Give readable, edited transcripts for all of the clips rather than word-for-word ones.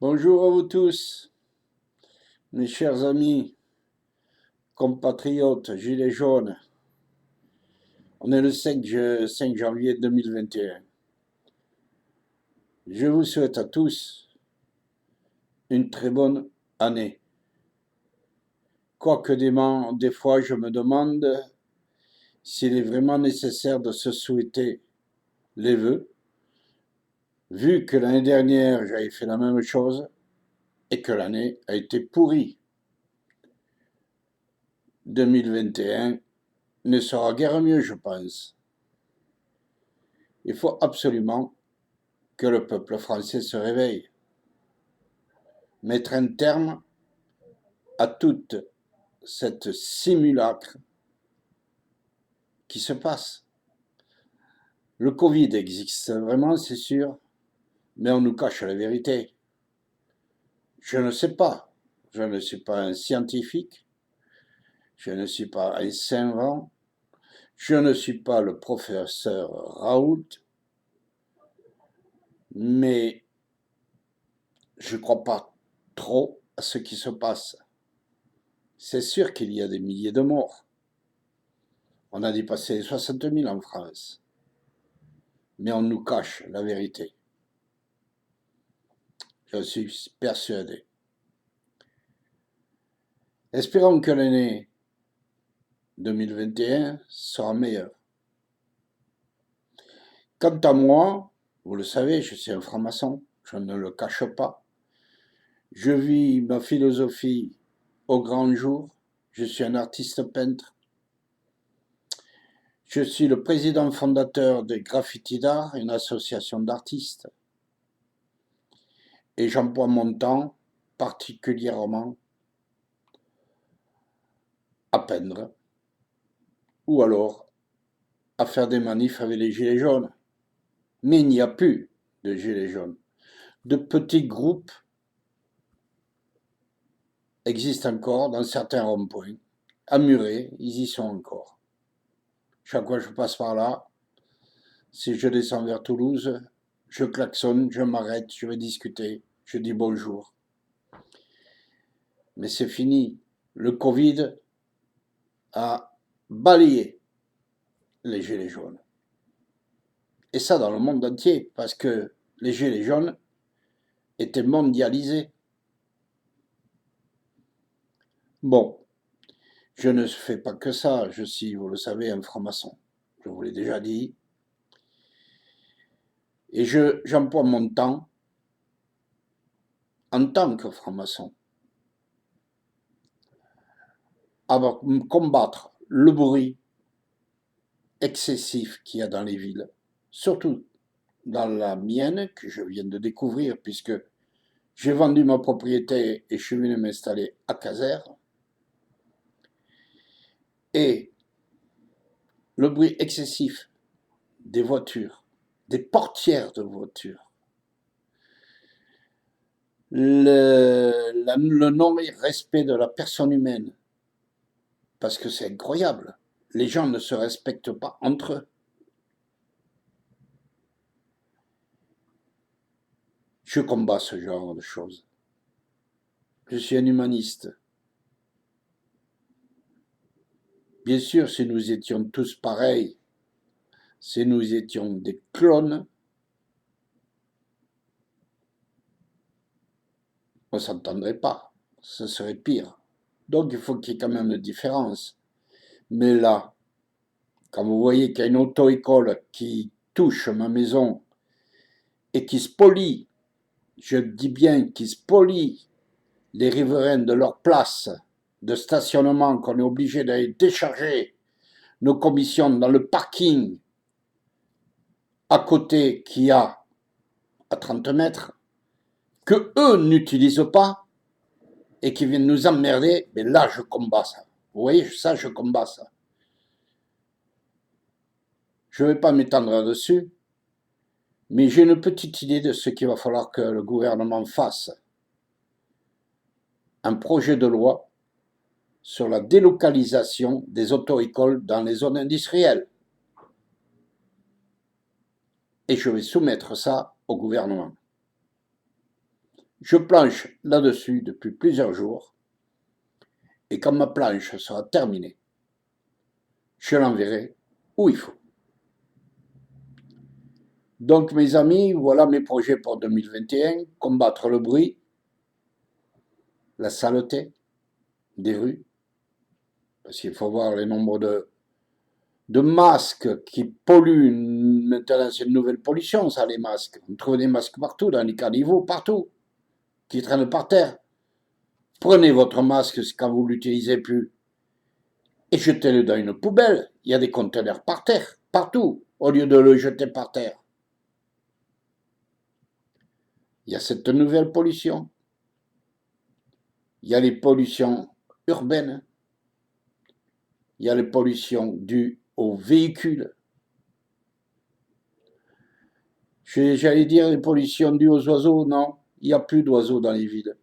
Bonjour à vous tous, mes chers amis, compatriotes, gilets jaunes. On est le 5 janvier 2021. Je vous souhaite à tous une très bonne année. Quoique des fois je me demande s'il est vraiment nécessaire de se souhaiter les vœux, vu que l'année dernière j'avais fait la même chose et que l'année a été pourrie. 2021 ne sera guère mieux, je pense. Il faut absolument que le peuple français se réveille, mettre un terme à toute cette simulacre qui se passe. Le Covid existe vraiment, c'est sûr, mais on nous cache la vérité. Je ne sais pas, je ne suis pas un scientifique, je ne suis pas un savant, je ne suis pas le professeur Raoult, mais je ne crois pas trop à ce qui se passe. C'est sûr qu'il y a des milliers de morts. On a dépassé les 60 000 en France. Mais on nous cache la vérité. Je suis persuadé. Espérons que l'année 2021 sera meilleure. Quant à moi, vous le savez, je suis un franc-maçon, je ne le cache pas. Je vis ma philosophie au grand jour. Je suis un artiste peintre. Je suis le président fondateur de Graffiti d'Art, une association d'artistes. Et j'emploie mon temps particulièrement à peindre ou alors à faire des manifs avec les gilets jaunes. Mais il n'y a plus de gilets jaunes. De petits groupes existent encore dans certains ronds-points. À Muret, ils y sont encore. Chaque fois que je passe par là, si je descends vers Toulouse, je klaxonne, je m'arrête, je vais discuter, je dis bonjour. Mais c'est fini. Le Covid a balayé les gilets jaunes. Et ça dans le monde entier, parce que les gilets jaunes étaient mondialisés. Bon, je ne fais pas que ça, je suis, vous le savez, un franc-maçon. Je vous l'ai déjà dit. Et j'emploie mon temps en tant que franc-maçon à combattre le bruit excessif qu'il y a dans les villes, surtout dans la mienne, que je viens de découvrir, puisque j'ai vendu ma propriété et je suis venu m'installer à Caser. Et le bruit excessif des voitures, des portières de voitures, le non-respect de la personne humaine, parce que c'est incroyable, les gens ne se respectent pas entre eux. Je combats ce genre de choses. Je suis un humaniste. Bien sûr, si nous étions tous pareils, si nous étions des clones, on ne s'entendrait pas, ce serait pire. Donc il faut qu'il y ait quand même une différence. Mais là, quand vous voyez qu'il y a une auto-école qui touche ma maison et qui spolie, je dis bien qui spolie les riverains de leur place de stationnement, qu'on est obligé d'aller décharger nos commissions dans le parking à côté qu'il y a à 30 mètres, que eux n'utilisent pas et qui viennent nous emmerder, mais là je combats ça. Vous voyez, ça je combats ça. Je ne vais pas m'étendre là-dessus, mais j'ai une petite idée de ce qu'il va falloir que le gouvernement fasse. Un projet de loi sur la délocalisation des auto-écoles dans les zones industrielles. Et je vais soumettre ça au gouvernement. Je planche là-dessus depuis plusieurs jours, et quand ma planche sera terminée, je l'enverrai où il faut. Donc mes amis, voilà mes projets pour 2021, combattre le bruit, la saleté des rues, parce qu'il faut voir les nombres de masques qui polluent. Maintenant, c'est une nouvelle pollution, ça, les masques. On trouve des masques partout, dans les caniveaux, partout, qui traînent par terre. Prenez votre masque quand vous ne l'utilisez plus et jetez-le dans une poubelle. Il y a des conteneurs par terre, partout, au lieu de le jeter par terre. Il y a cette nouvelle pollution. Il y a les pollutions urbaines. Il y a les pollutions dues aux véhicules. J'allais dire les pollutions dues aux oiseaux, non, il n'y a plus d'oiseaux dans les villes.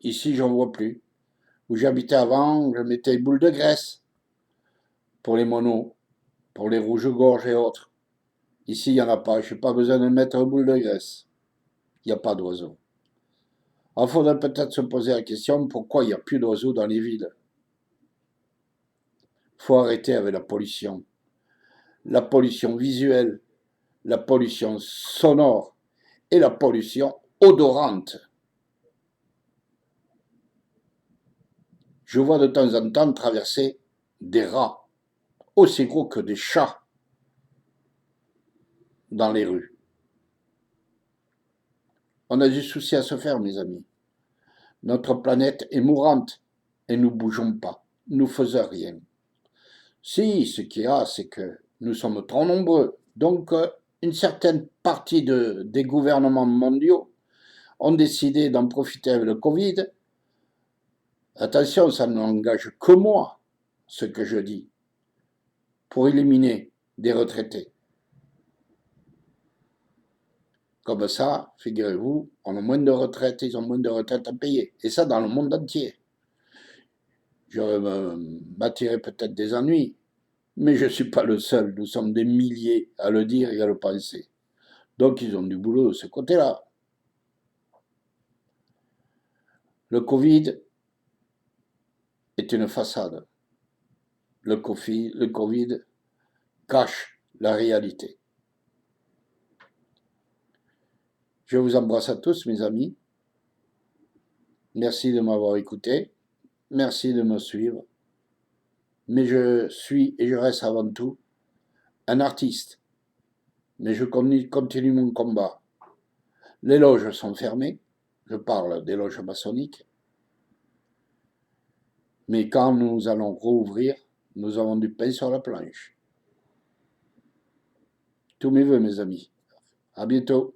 Ici, j'en vois plus. Où j'habitais avant, je mettais des boules de graisse pour les monos, pour les rouges-gorges et autres. Ici, il n'y en a pas. Je n'ai pas besoin de mettre une boule de graisse. Il n'y a pas d'oiseaux. Il faudrait peut-être se poser la question pourquoi il n'y a plus d'oiseaux dans les villes. Il faut arrêter avec la pollution visuelle, la pollution sonore et la pollution odorante. Je vois de temps en temps traverser des rats aussi gros que des chats dans les rues. On a du souci à se faire, mes amis. Notre planète est mourante et nous ne bougeons pas. Nous ne faisons rien. Si, ce qu'il y a, c'est que nous sommes trop nombreux. Donc, une certaine partie des gouvernements mondiaux ont décidé d'en profiter avec le Covid. Attention, ça n'engage que moi, ce que je dis, pour éliminer des retraités. Comme ça, figurez-vous, on a moins de retraites, ils ont moins de retraites à payer. Et ça, dans le monde entier. Je m'attirer peut-être des ennuis, mais je ne suis pas le seul. Nous sommes des milliers à le dire et à le penser. Donc, ils ont du boulot de ce côté-là. Le Covid est une façade. Le Covid cache la réalité. Je vous embrasse à tous, mes amis. Merci de m'avoir écouté. Merci de me suivre. Mais je suis et je reste avant tout un artiste. Mais je continue mon combat. Les loges sont fermées. Je parle des loges maçonniques. Mais quand nous allons rouvrir, nous avons du pain sur la planche. Tous mes voeux, mes amis. À bientôt.